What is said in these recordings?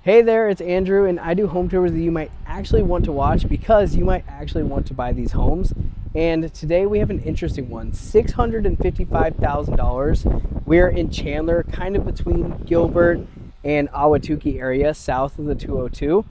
Hey there, it's Andrew, and I do home tours that you might actually want to watch because you might actually want to buy these homes. And today we have an interesting one, $655,000. We're in Chandler, kind of between Gilbert and Ahwatukee area, south of the 202.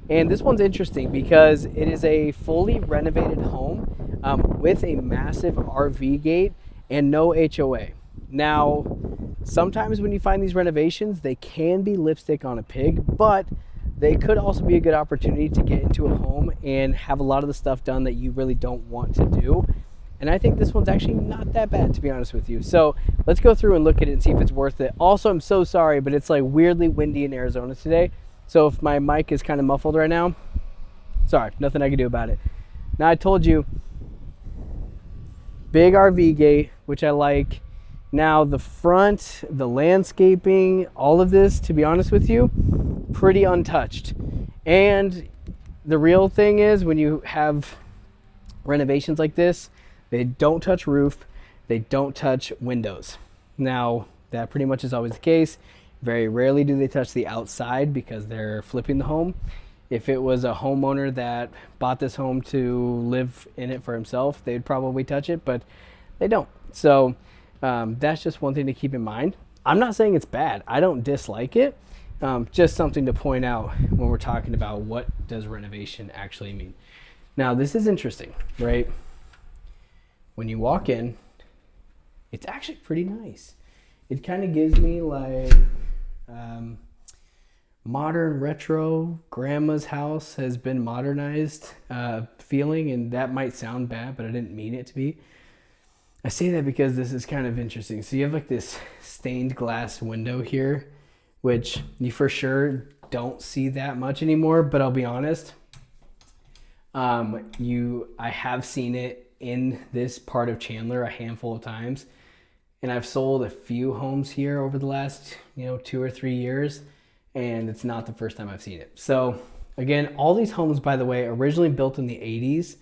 And this one's interesting because it is a fully renovated home with a massive RV gate and no HOA. Now, sometimes when you find these renovations, they can be lipstick on a pig, but they could also be a good opportunity to get into a home and have a lot of the stuff done that you really don't want to do. And I think this one's actually not that bad, to be honest with you. So let's go through and look at it and see if it's worth it. Also, I'm so sorry, but it's like weirdly windy in Arizona today. So if my mic is kind of muffled right now, sorry, nothing I can do about it. Now, I told you, big RV gate, which I like. Now the front, the landscaping, all of this, to be honest with you, pretty untouched. And the real thing is when you have renovations like this, they don't touch roof, they don't touch windows. Now that pretty much is always the case. Very rarely do they touch the outside because they're flipping the home. If it was a homeowner that bought this home to live in it for himself, they'd probably touch it, but they don't. So that's just one thing to keep in mind. I'm not saying it's bad. I don't dislike it. Just something to point out when we're talking about what does renovation actually mean. Now, this is interesting, right? When you walk in, it's actually pretty nice. It kind of gives me like modern retro, grandma's house has been modernized feeling, and that might sound bad, but I didn't mean it to be. I say that because this is kind of interesting. So you have like this stained glass window here, which you for sure don't see that much anymore, but I'll be honest, I have seen it in this part of Chandler a handful of times, and I've sold a few homes here over the last 2 or 3 years, and it's not the first time I've seen it. So again, all these homes, by the way, originally built in the 80s.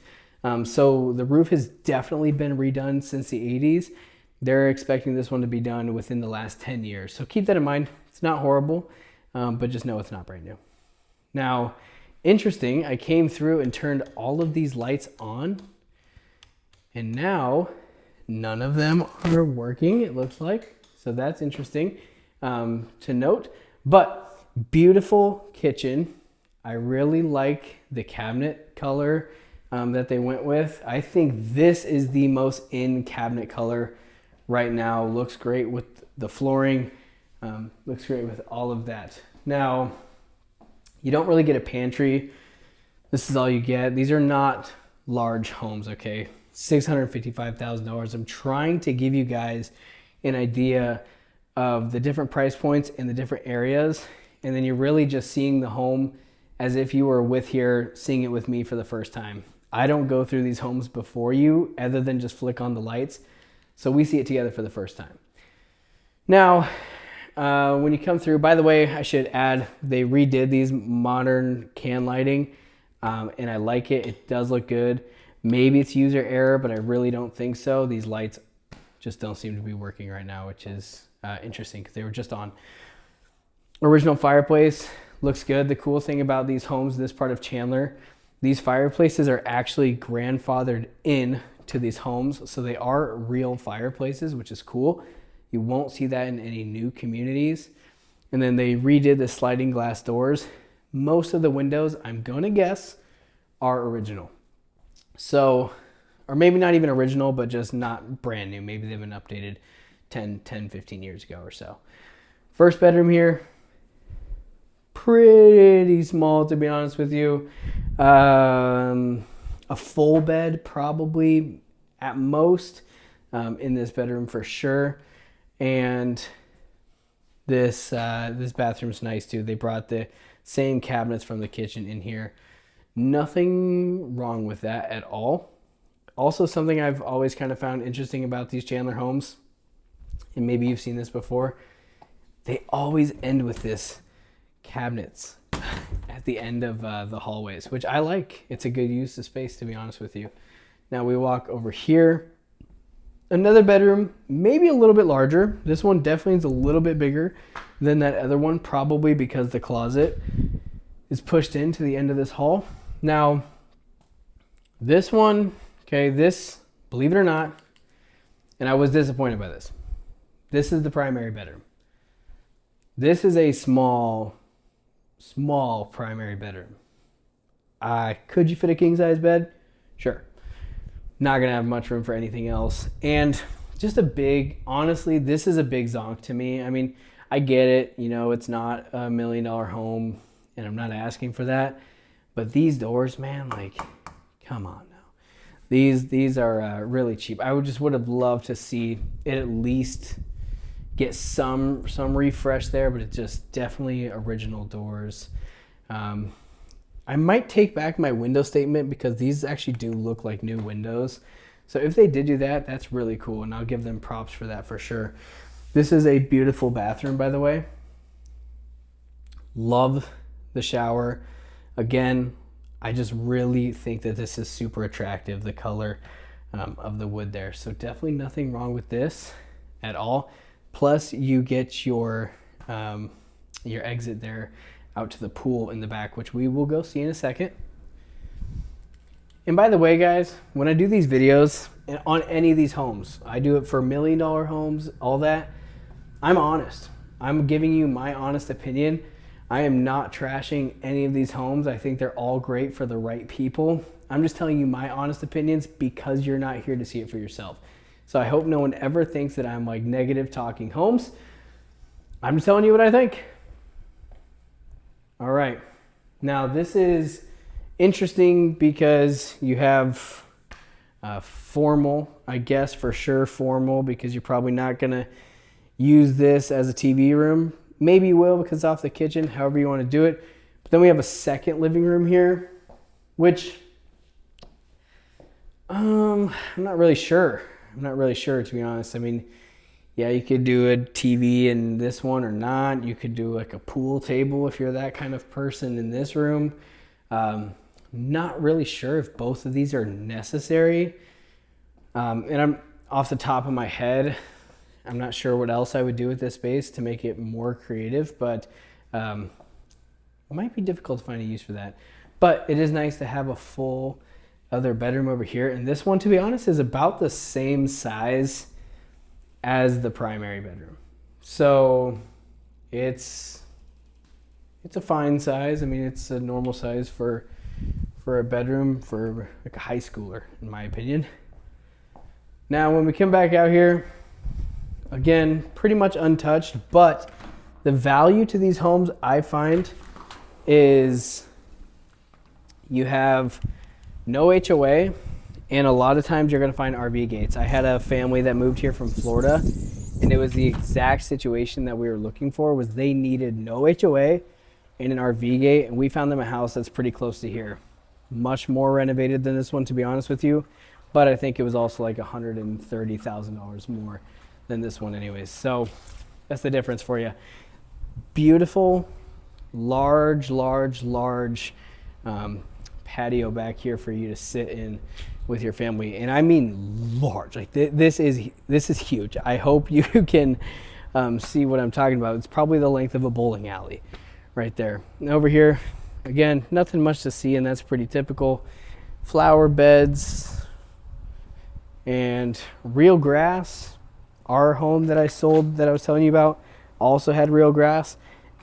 So the roof has definitely been redone since the 80s. They're expecting this one to be done within the last 10 years. So keep that in mind. It's not horrible, but just know it's not brand new. Now, interesting, I came through and turned all of these lights on, and now none of them are working, it looks like. So that's interesting to note. But beautiful kitchen. I really like the cabinet color that they went with. I think this is the most in cabinet color right now. Looks great with the flooring. Looks great with all of that. Now, you don't really get a pantry. This is all you get. These are not large homes, okay? $655,000. I'm trying to give you guys an idea of the different price points in the different areas, and then you're really just seeing the home as if you were here seeing it with me for the first time. I don't go through these homes before you other than just flick on the lights. So we see it together for the first time. Now, when you come through, by the way, I should add, they redid these modern can lighting, and I like it. It does look good. Maybe it's user error, but I really don't think so. These lights just don't seem to be working right now, which is interesting because they were just on. Original fireplace looks good. The cool thing about these homes, this part of Chandler, these fireplaces are actually grandfathered in to these homes. So they are real fireplaces, which is cool. You won't see that in any new communities. And then they redid the sliding glass doors. Most of the windows, I'm going to guess, are original. So, or maybe not even original, but just not brand new. Maybe they've been updated 10, 15 years ago or so. First bedroom here, pretty small, to be honest with you. A full bed probably at most in this bedroom for sure. And this bathroom's nice too. They brought the same cabinets from the kitchen in here. Nothing wrong with that at all. Also, something I've always kind of found interesting about these Chandler homes, and maybe you've seen this before, they always end with this cabinets at the end of the hallways, which I like. It's a good use of space, to be honest with you. Now we walk over here. Another bedroom, maybe a little bit larger. This one definitely is a little bit bigger than that other one, probably because the closet is pushed into the end of this hall. Now, this one, okay, this, believe it or not, and I was disappointed by this. This is the primary bedroom. This is a small primary bedroom. Could you fit a king size bed? Sure. Not gonna have much room for anything else. And just a big, honestly, this is a big zonk to me. I mean, I get it, you know, it's not $1 million home and I'm not asking for that. But these doors, man, like, come on now. These are really cheap. I would have loved to see it at least get some refresh there, but it's just definitely original doors. I might take back my window statement because these actually do look like new windows. So if they did do that, that's really cool, and I'll give them props for that for sure. This is a beautiful bathroom, by the way. Love the shower. Again, I just really think that this is super attractive, the color of the wood there. So definitely nothing wrong with this at all. Plus you get your exit there out to the pool in the back, which we will go see in a second. And by the way, guys, when I do these videos on any of these homes, I do it for $1 million homes, all that, I'm honest. I'm giving you my honest opinion. I am not trashing any of these homes. I think they're all great for the right people. I'm just telling you my honest opinions because you're not here to see it for yourself. So I hope no one ever thinks that I'm like negative talking homes. I'm just telling you what I think. All right. Now this is interesting because you have formal, I guess for sure formal, because you're probably not gonna use this as a TV room. Maybe you will because it's off the kitchen, however you want to do it. But then we have a second living room here, which I'm not really sure. I'm not really sure, to be honest. I mean, yeah, you could do a TV in this one or not. You could do like a pool table if you're that kind of person in this room. Not really sure if both of these are necessary. And I'm off the top of my head, I'm not sure what else I would do with this space to make it more creative, but it might be difficult to find a use for that. But it is nice to have a full other bedroom over here. And this one, to be honest, is about the same size as the primary bedroom. So it's a fine size. I mean, it's a normal size for a bedroom for like a high schooler, in my opinion. Now, when we come back out here, again, pretty much untouched, but the value to these homes I find is you have no HOA, and a lot of times you're going to find RV gates. I had a family that moved here from Florida, and it was the exact situation that we were looking for. Was they needed no HOA and an RV gate, and we found them a house that's pretty close to here. Much more renovated than this one, to be honest with you, but I think it was also like $130,000 more than this one anyways. So that's the difference for you. Beautiful, large patio back here for you to sit in with your family. And I mean large, like this is huge. I hope you can see what I'm talking about. It's probably the length of a bowling alley right there. And over here, again, nothing much to see, and that's pretty typical. Flower beds and real grass. Our home that I sold that I was telling you about also had real grass.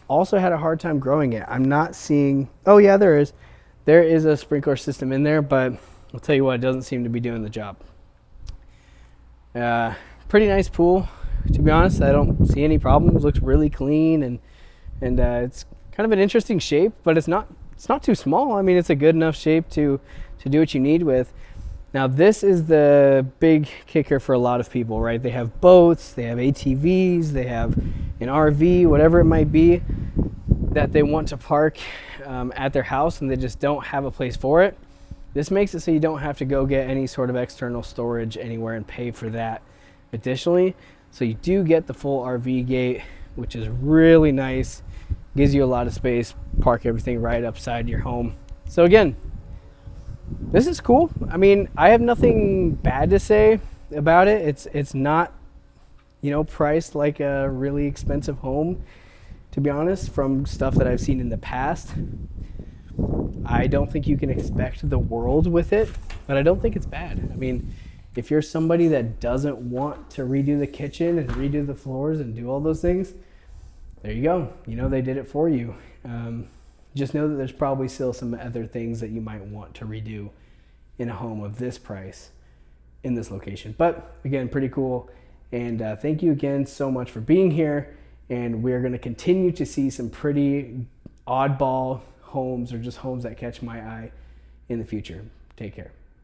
Also had a hard time growing it. I'm not seeing, oh yeah, there is a sprinkler system in there, but I'll tell you what, it doesn't seem to be doing the job. Pretty nice pool, to be honest. I don't see any problems. Looks really clean, and it's kind of an interesting shape, but it's not too small. I mean, it's a good enough shape to do what you need with. Now, this is the big kicker for a lot of people, right? They have boats, they have ATVs, they have an RV, whatever it might be, that they want to park at their house, and they just don't have a place for it. This makes it so you don't have to go get any sort of external storage anywhere and pay for that additionally. So you do get the full RV gate, which is really nice. Gives you a lot of space, park everything right upside your home. So again, this is cool. I mean, I have nothing bad to say about it. It's not, priced like a really expensive home, to be honest, from stuff that I've seen in the past. I don't think you can expect the world with it, but I don't think it's bad. I mean, if you're somebody that doesn't want to redo the kitchen and redo the floors and do all those things, there you go. You know, they did it for you. Just know that there's probably still some other things that you might want to redo in a home of this price in this location. But again, pretty cool. And thank you again so much for being here. And we're going to continue to see some pretty oddball homes, or just homes that catch my eye in the future. Take care.